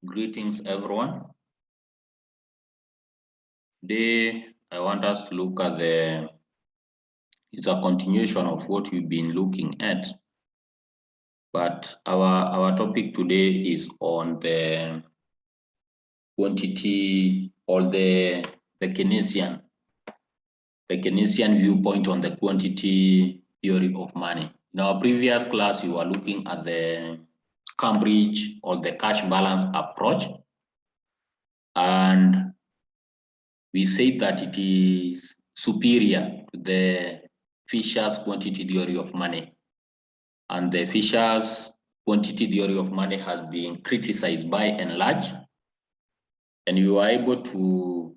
Greetings, everyone. Today, I want us to look at it's a continuation of what we've been looking at. But our topic today is on the quantity or the Keynesian viewpoint on the quantity theory of money. In our previous class, we were looking at the Cambridge or the cash balance approach. And we say that it is superior to the Fisher's quantity theory of money. And the Fisher's quantity theory of money has been criticized by and large. And you are able to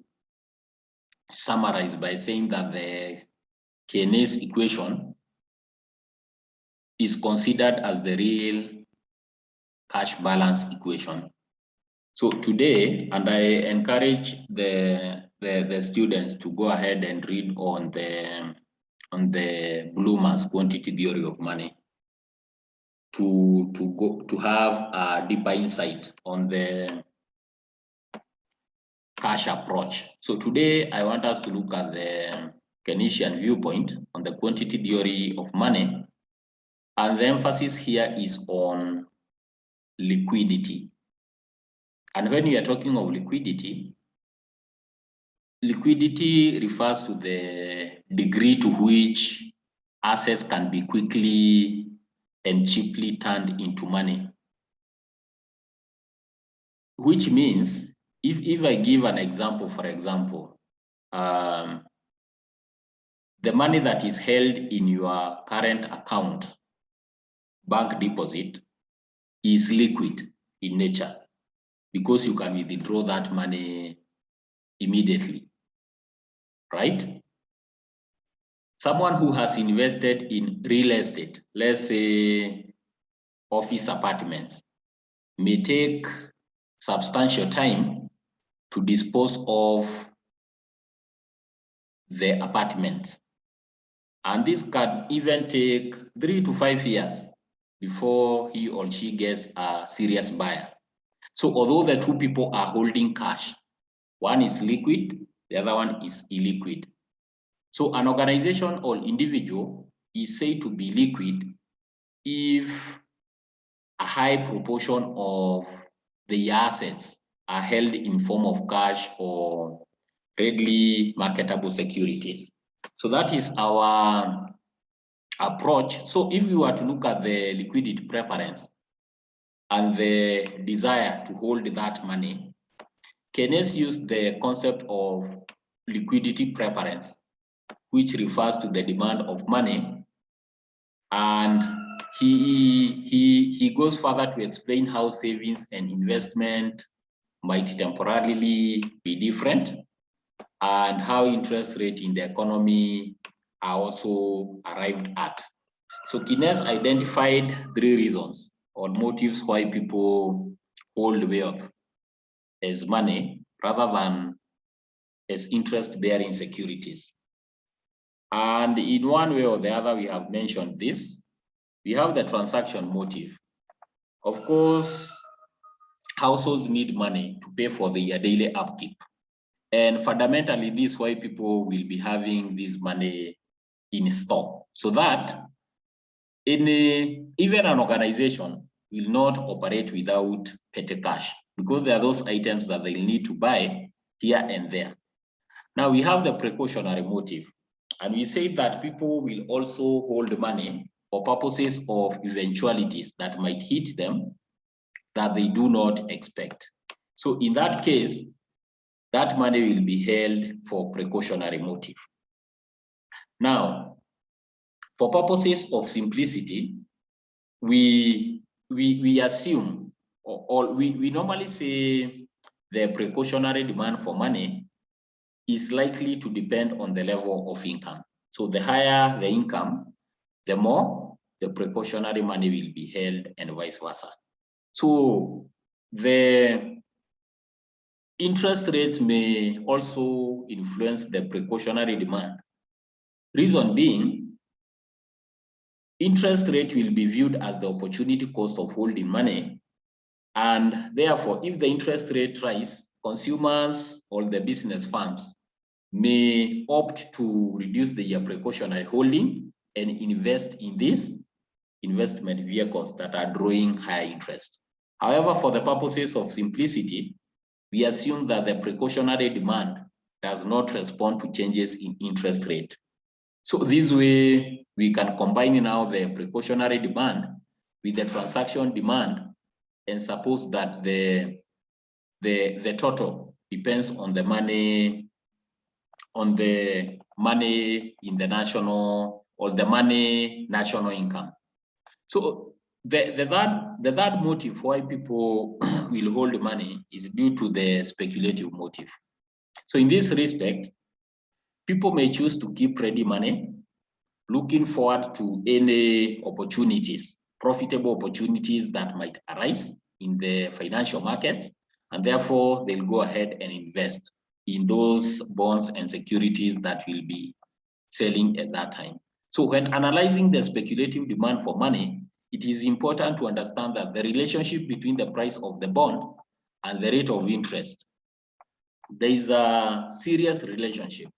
summarize by saying that the Keynes equation is considered as the real cash balance equation. So today, and I encourage the students to go ahead and read on the Blumer's quantity theory of money to have a deeper insight on the cash approach. So today I want us to look at the Keynesian viewpoint on the quantity theory of money, and the emphasis here is on liquidity. And when we are talking of liquidity, liquidity refers to the degree to which assets can be quickly and cheaply turned into money. Which means, if I give an example, for example, the money that is held in your current account, bank deposit, is liquid in nature because you can withdraw that money immediately, right? Someone who has invested in real estate, let's say office apartments, may take substantial time to dispose of the apartment. And this can even take 3 to 5 years before he or she gets a serious buyer. So although the two people are holding cash, one is liquid, the other one is illiquid. So an organization or individual is said to be liquid if a high proportion of the assets are held in form of cash or readily marketable securities. So that is our approach. So if we were to look at the liquidity preference and the desire to hold that money, Keynes used the concept of liquidity preference, which refers to the demand of money. And he goes further to explain how savings and investment might temporarily be different, and how interest rates in the economy are also arrived at. So Keynes identified 3 reasons or motives why people hold wealth as money rather than as interest-bearing securities. And in one way or the other, we have mentioned this. We have the transaction motive. Of course, households need money to pay for their daily upkeep. And fundamentally, this is why people will be having this money in store, so that even an organization will not operate without petty cash, because there are those items that they'll need to buy here and there. Now we have the precautionary motive, and we say that people will also hold money for purposes of eventualities that might hit them that they do not expect. So in that case, that money will be held for precautionary motive. Now, for purposes of simplicity, we assume, or we normally say the precautionary demand for money is likely to depend on the level of income. So the higher the income, the more the precautionary money will be held, and vice versa. So the interest rates may also influence the precautionary demand. Reason being, interest rate will be viewed as the opportunity cost of holding money And therefore, if the interest rate rise, consumers or the business firms may opt to reduce their precautionary holding and invest in these investment vehicles that are drawing higher interest. However, for the purposes of simplicity, we assume that the precautionary demand does not respond to changes in interest rate. So this way, we can combine now the precautionary demand with the transaction demand, and suppose that the total depends on the money in the national, or the money national income. So the third motive why people will hold money is due to the speculative motive. So in this respect, people may choose to keep ready money, looking forward to any opportunities, profitable opportunities that might arise in the financial markets, and therefore they'll go ahead and invest in those bonds and securities that will be selling at that time. So when analyzing the speculative demand for money, it is important to understand that the relationship between the price of the bond and the rate of interest, there is a serious relationship.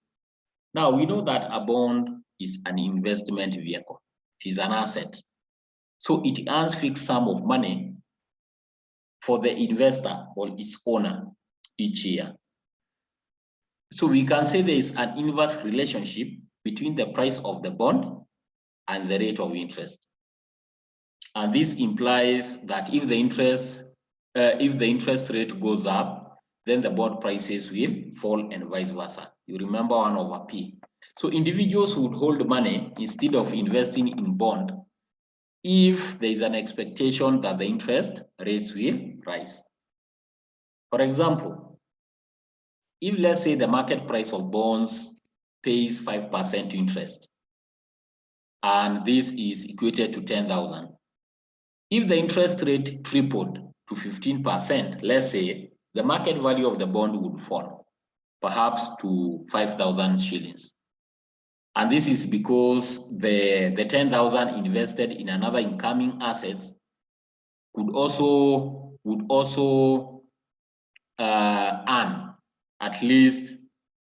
Now, we know that a bond is an investment vehicle. It is an asset. So it earns fixed sum of money for the investor or its owner each year. So we can say there is an inverse relationship between the price of the bond and the rate of interest. And this implies that if the interest rate goes up, then the bond prices will fall, and vice versa. You remember 1/P. So individuals would hold money instead of investing in bond if there is an expectation that the interest rates will rise. For example, if let's say the market price of bonds pays 5% interest, and this is equated to 10,000. If the interest rate tripled to 15%, let's say, the market value of the bond would fall, perhaps to 5,000 shillings. And this is because the 10,000 invested in another incoming assets would also earn at least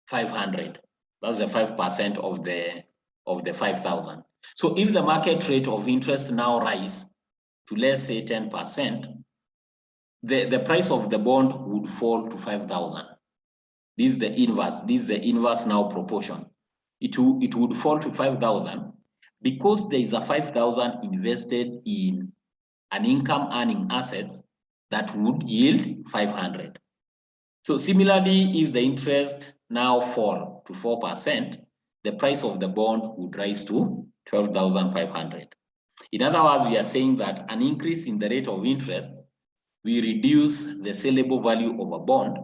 500. That's the 5% of the 5,000. So if the market rate of interest now rise to, let's say, 10%, the price of the bond would fall to 5,000. This is the inverse. This is the inverse now proportion. It would fall to 5,000 because there is a 5,000 invested in an income earning assets that would yield 500. So similarly, if the interest now fall to 4%, the price of the bond would rise to 12,500. In other words, we are saying that an increase in the rate of interest will reduce the sellable value of a bond,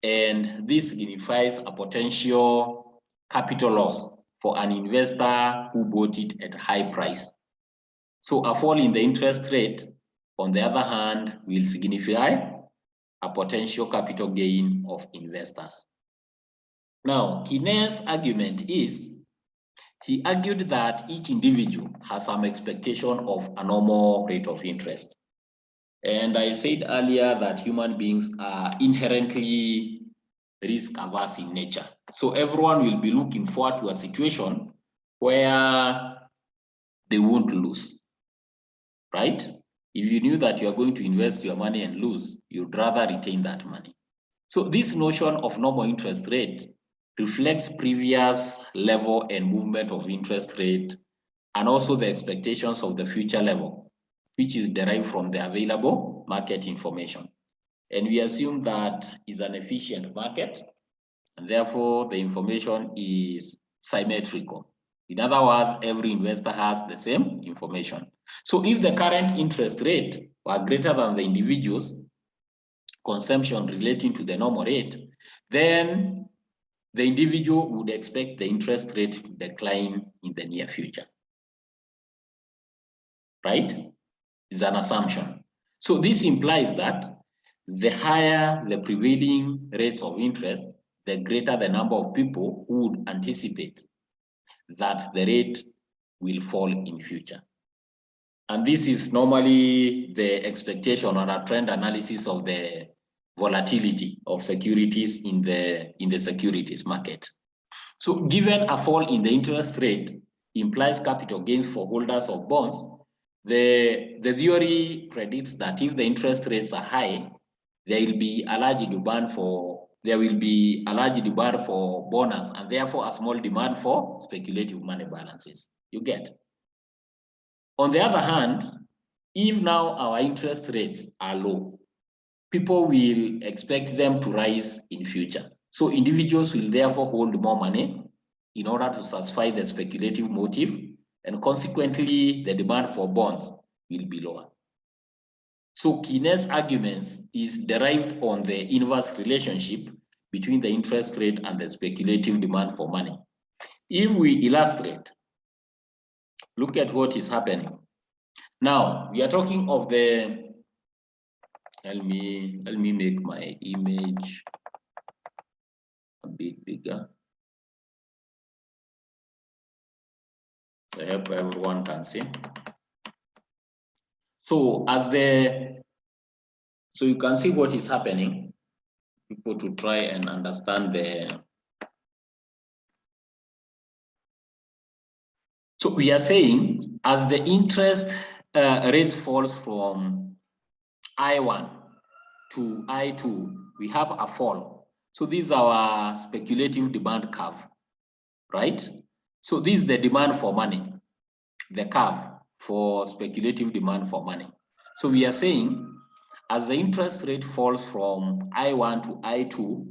and this signifies a potential capital loss for an investor who bought it at a high price. So a fall in the interest rate, on the other hand, will signify a potential capital gain of investors. Now, Kine's argument is, he argued that each individual has some expectation of a normal rate of interest. And I said earlier that human beings are inherently risk averse in nature. So everyone will be looking forward to a situation where they won't lose, right? If you knew that you are going to invest your money and lose, you'd rather retain that money. So this notion of normal interest rate reflects previous level and movement of interest rate, and also the expectations of the future level, which is derived from the available market information. And we assume that is an efficient market, and therefore the information is symmetrical. In other words, every investor has the same information. So if the current interest rate were greater than the individual's consumption relating to the normal rate, then the individual would expect the interest rate to decline in the near future, right? It's an assumption. So this implies that the higher the prevailing rates of interest, the greater the number of people who would anticipate that the rate will fall in future. And this is normally the expectation or a trend analysis of the volatility of securities in the securities market. So given a fall in the interest rate implies capital gains for holders of bonds, the theory predicts that if the interest rates are high, there will be a large demand for bonus and therefore a small demand for speculative money balances. You get. On the other hand, if now our interest rates are low, people will expect them to rise in future. So individuals will therefore hold more money in order to satisfy the speculative motive, and consequently the demand for bonds will be lower. So Keynes' arguments is derived on the inverse relationship between the interest rate and the speculative demand for money. If we illustrate, look at what is happening. Now, we are talking of the, let me make my image a bit bigger. I hope everyone can see. So so you can see what is happening. People to try and understand the. So we are saying as the interest rates falls from I1 to I2, we have a fall. So this is our speculative demand curve, right? So this is the demand for money, the curve for speculative demand for money. So we are saying as the interest rate falls from I1 to I2,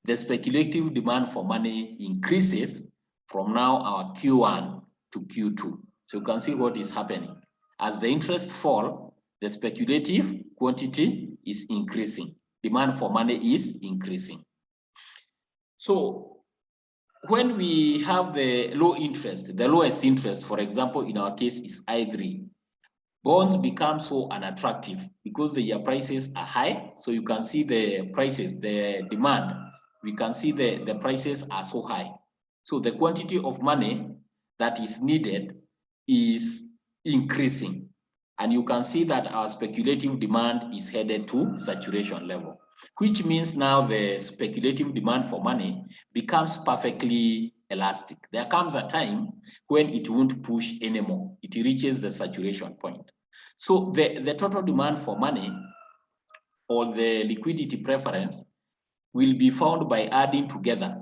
the speculative demand for money increases from now our Q1 to Q2. So you can see what is happening. As the interest fall, the speculative quantity is increasing. Demand for money is increasing. So when we have the low interest, the lowest interest, for example, in our case is I3, bonds become so unattractive because the prices are high. So you can see the prices, the demand, we can see the prices are so high. So the quantity of money that is needed is increasing. And you can see that our speculative demand is headed to saturation level, which means now the speculative demand for money becomes perfectly elastic. There comes a time when it won't push anymore. It reaches the saturation point. So the total demand for money or the liquidity preference will be found by adding together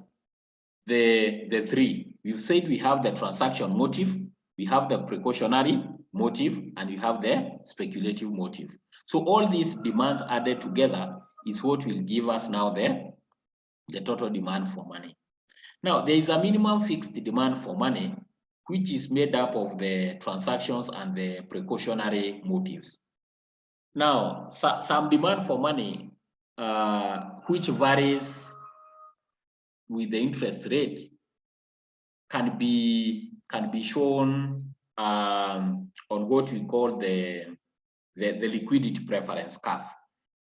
the three. We've said we have the transaction motive, we have the precautionary motive, and we have the speculative motive. So all these demands added together is what will give us now the total demand for money. Now, there is a minimum fixed demand for money, which is made up of the transactions and the precautionary motives. Now, some demand for money, which varies with the interest rate, can be shown on what we call the liquidity preference curve.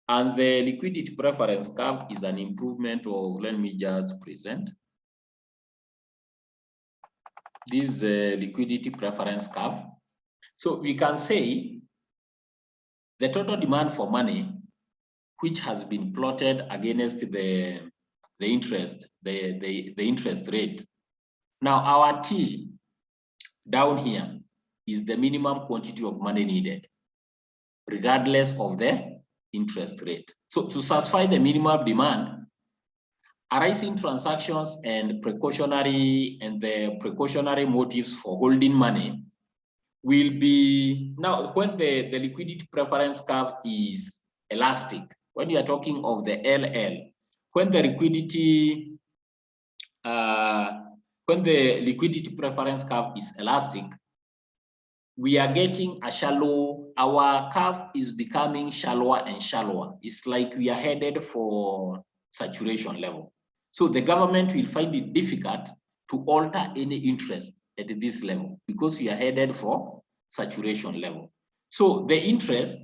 And the liquidity preference curve is an improvement of, let me just present. This is the liquidity preference curve. So we can say the total demand for money, which has been plotted against the interest rate. Now our T down here is the minimum quantity of money needed, regardless of the interest rate. So to satisfy the minimum demand, arising transactions and the precautionary motives for holding money will be, now when the liquidity preference curve is elastic, when you are talking of the LL, when the liquidity preference curve is elastic, we are getting a shallow, our curve is becoming shallower and shallower. It's like we are headed for saturation level. So the government will find it difficult to alter any interest at this level because we are headed for saturation level. So the interest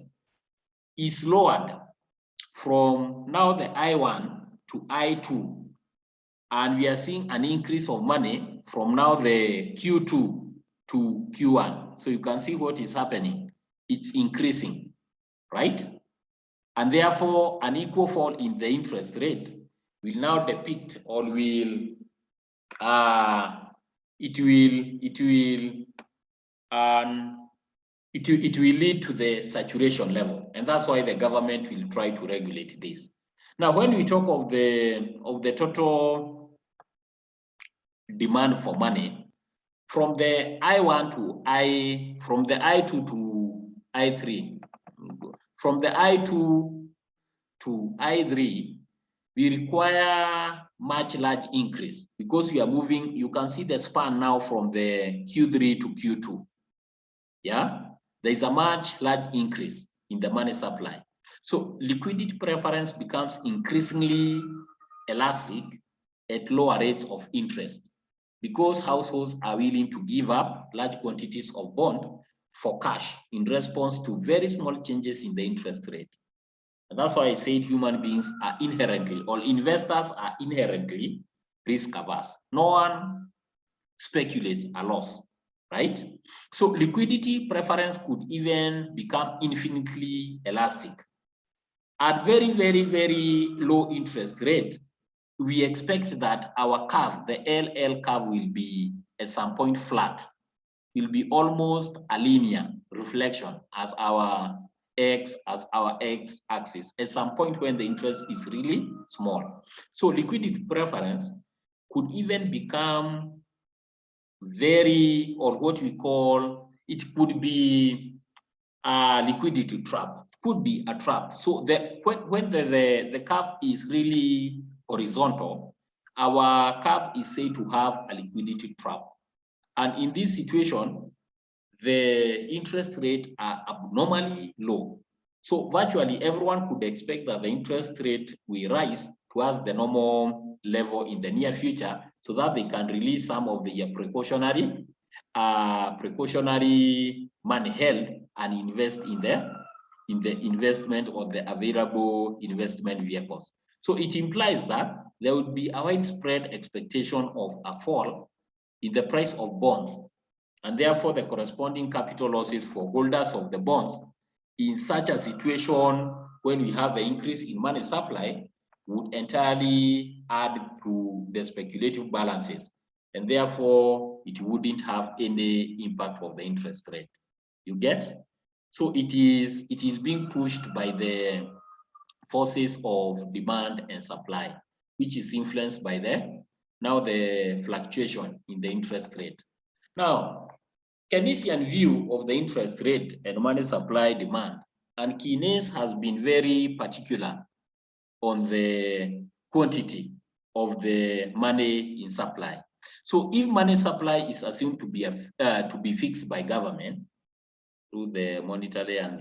is lowered from now the I1 to I2, and we are seeing an increase of money from now the Q2 to to Q1. So you can see what is happening. It's increasing, right? And therefore, an equal fall in the interest rate will now depict, or will it will lead to the saturation level, and that's why the government will try to regulate this. Now, when we talk of the total demand for money, from the I1 to from the I2 to I3, from the I2 to I3, we require much large increase because we are moving. You can see the span now from the Q3 to Q2. Yeah, there is a much large increase in the money supply. So liquidity preference becomes increasingly elastic at lower rates of interest because households are willing to give up large quantities of bond for cash in response to very small changes in the interest rate. And that's why I said human beings are inherently, or investors are inherently risk averse. No one speculates a loss, right? So liquidity preference could even become infinitely elastic. At very, very, very low interest rate, we expect that our curve, the LL curve, will be at some point flat, will be almost a linear reflection as our x-axis at some point when the interest is really small. So liquidity preference could even become very, or what we call, it could be a liquidity trap. It could be a trap. So when the curve is really horizontal, our curve is said to have a liquidity trap. And in this situation, the interest rates are abnormally low. So virtually everyone could expect that the interest rate will rise towards the normal level in the near future so that they can release some of the precautionary money held and invest in the investment or the available investment vehicles. So it implies that there would be a widespread expectation of a fall in the price of bonds, and therefore the corresponding capital losses for holders of the bonds. In such a situation, when we have an increase in money supply, would entirely add to the speculative balances, and therefore it wouldn't have any impact of the interest rate. You get? So it is being pushed by the forces of demand and supply, which is influenced by the fluctuation in the interest rate. Now, Keynesian view of the interest rate and money supply demand, and Keynes has been very particular on the quantity of the money in supply. So if money supply is assumed to be fixed by government through the monetary and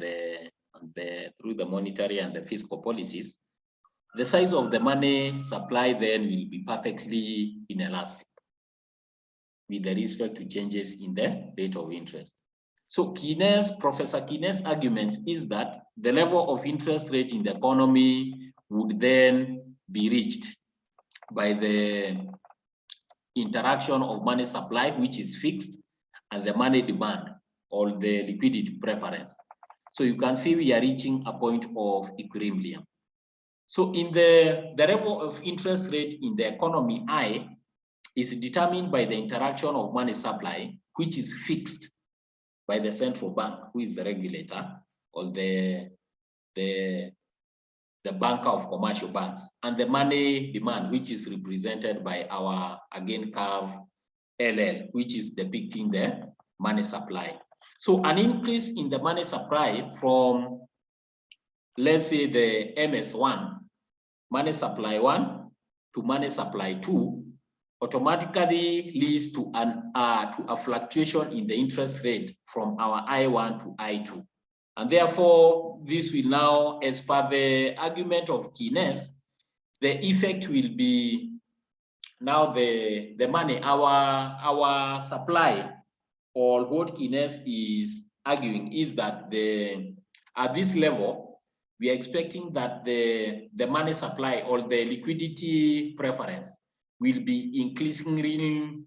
the fiscal policies, the size of the money supply then will be perfectly inelastic with respect to changes in the rate of interest. So Professor Keynes' argument is that the level of interest rate in the economy would then be reached by the interaction of money supply, which is fixed, and the money demand, or the liquidity preference. So you can see we are reaching a point of equilibrium. So in the level of interest rate in the economy, I, is determined by the interaction of money supply, which is fixed by the central bank, who is the regulator, or the banker of commercial banks, and the money demand, which is represented by our, again, curve LL, which is depicting the money supply. So an increase in the money supply from, let's say, the MS1, money supply 1, to money supply 2, automatically leads to a fluctuation in the interest rate from our I1 to I2. And therefore, this will now, as per the argument of Keynes, the effect will be now the money, our supply, or what Keynes is arguing is that at this level, we are expecting that the money supply, or the liquidity preference, will be increasingly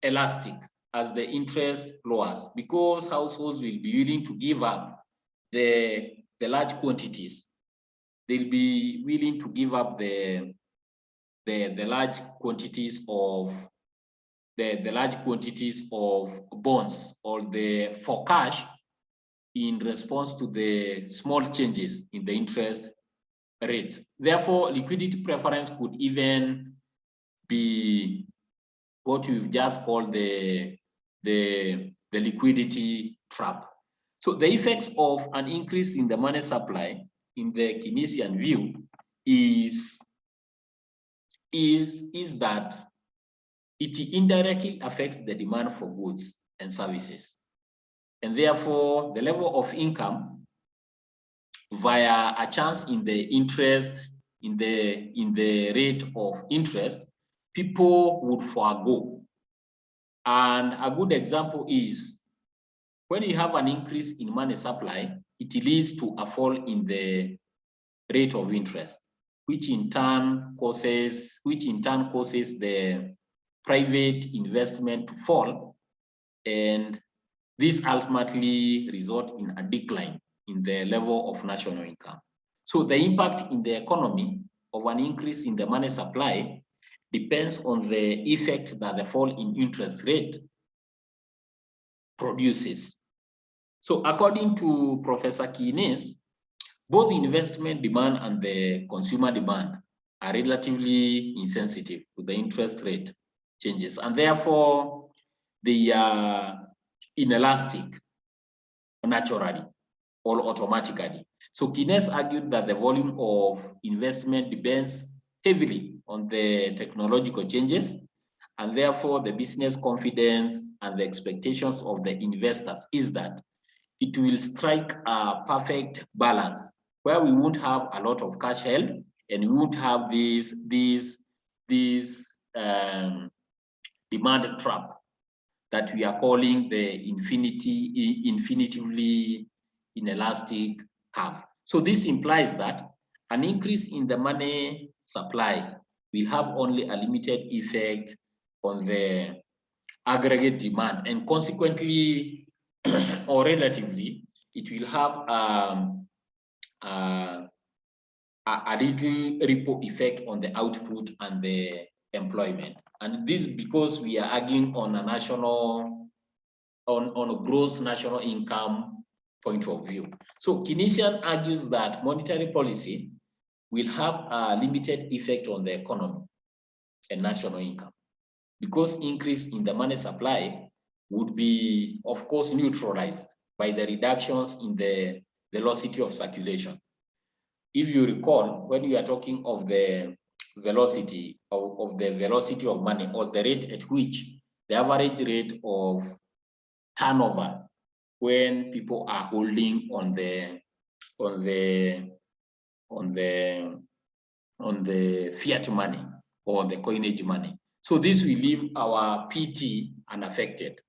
elastic as the interest lowers, because households will be willing to give up the large quantities. They'll be willing to give up the large quantities of the large quantities of bonds or for cash in response to the small changes in the interest rate. Therefore, liquidity preference could even be what we've just called the liquidity trap. So the effects of an increase in the money supply in the Keynesian view is that it indirectly affects the demand for goods and services. And therefore, the level of income via a change in the interest, in the rate of interest, people would forego. And a good example is when you have an increase in money supply, it leads to a fall in the rate of interest, which in turn causes the private investment to fall, and this ultimately results in a decline in the level of national income. So the impact in the economy of an increase in the money supply depends on the effect that the fall in interest rate produces. So according to Professor Keynes, both investment demand and the consumer demand are relatively insensitive to the interest rate changes, and therefore they are inelastic naturally or automatically. So Keynes argued that the volume of investment depends heavily on the technological changes, and therefore the business confidence and the expectations of the investors is that it will strike a perfect balance where we won't have a lot of cash held and we won't have these demand trap that we are calling the infinitively inelastic curve. So this implies that an increase in the money supply will have only a limited effect on the aggregate demand, and consequently, or relatively, it will have a little ripple effect on the output and the employment. And this because we are arguing on a gross national income point of view. So Keynesian argues that monetary policy will have a limited effect on the economy and national income, because increase in the money supply would be, of course, neutralized by the reductions in the velocity of circulation. If you recall, when you are talking of the velocity of money, or the rate at which the average rate of turnover when people are holding on the fiat money or the coinage money. So this will leave our PT unaffected,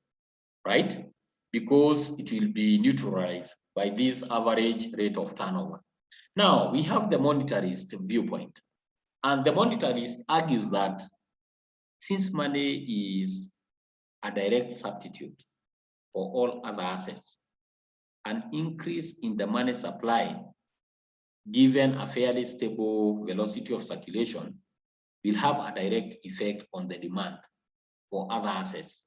right? Because it will be neutralized by this average rate of turnover. Now, we have the monetarist viewpoint. And the monetarist argues that since money is a direct substitute for all other assets, an increase in the money supply, given a fairly stable velocity of circulation, will have a direct effect on the demand for other assets,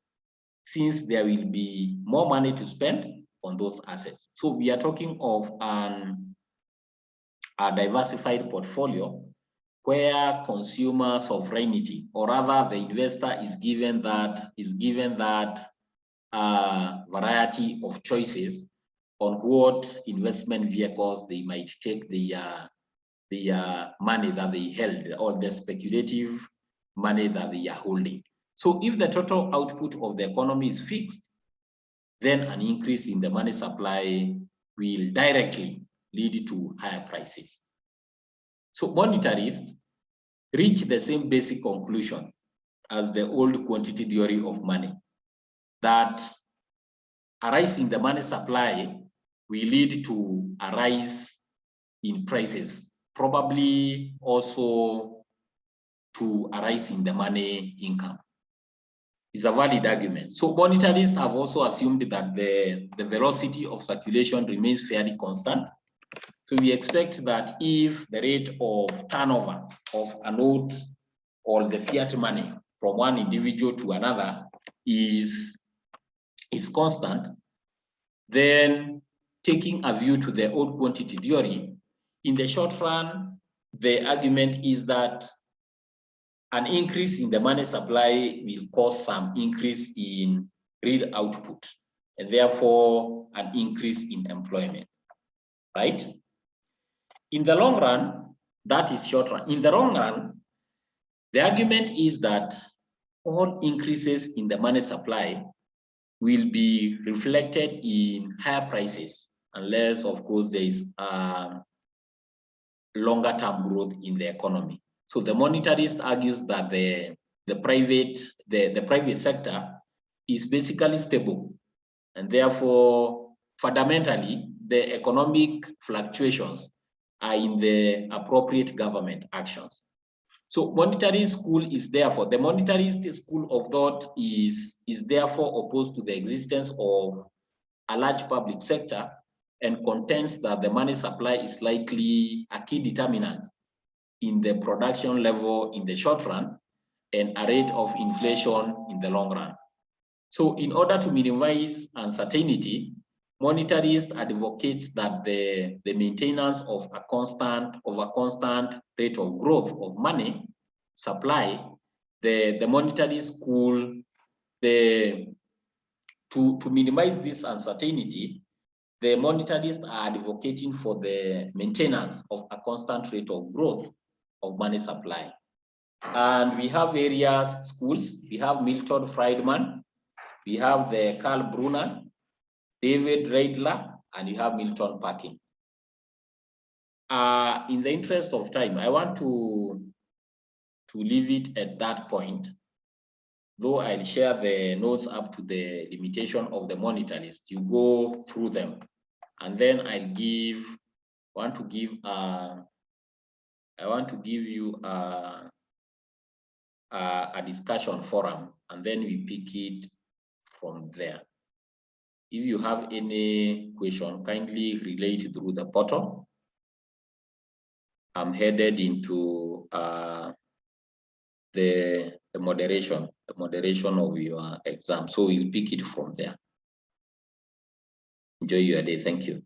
since there will be more money to spend on those assets. So we are talking of a diversified portfolio where consumer sovereignty, or rather the investor is given that variety of choices on what investment vehicles they might take the money that they held, or the speculative money that they are holding. So if the total output of the economy is fixed, then an increase in the money supply will directly lead to higher prices. So monetarists reach the same basic conclusion as the old quantity theory of money, that a rise in the money supply will lead to a rise in prices, probably also to a rise in the money income. is a valid argument. So monetarists have also assumed that the velocity of circulation remains fairly constant. So we expect that if the rate of turnover of a note or the fiat money from one individual to another is constant, then taking a view to the old quantity theory, in the short run, the argument is that an increase in the money supply will cause some increase in real output, and therefore an increase in employment, right? In the long run, that is short run. In the long run, the argument is that all increases in the money supply will be reflected in higher prices, unless, of course, there is longer term growth in the economy. So the monetarist argues that the private sector is basically stable, and therefore fundamentally the economic fluctuations are in the appropriate government actions. So monetarist school is therefore, the monetarist school of thought is therefore opposed to the existence of a large public sector and contends that the money supply is likely a key determinant in the production level in the short run and a rate of inflation in the long run. So in order to minimize uncertainty, monetarists advocate that the maintenance of a constant rate of growth of money supply, the monetarist school, to minimize this uncertainty, the monetarists are advocating for the maintenance of a constant rate of growth of money supply. And we have various schools. We have Milton Friedman, we have the Karl Brunner, David Reidler, and you have Milton Parkin. In the interest of time, I want to leave it at that point, though I'll share the notes up to the limitation of the monetarist. You go through them, and then I want to give you a discussion forum, and then we pick it from there. If you have any question, kindly relate through the portal. I'm headed into the moderation of your exam, so we'll pick it from there. Enjoy your day. Thank you.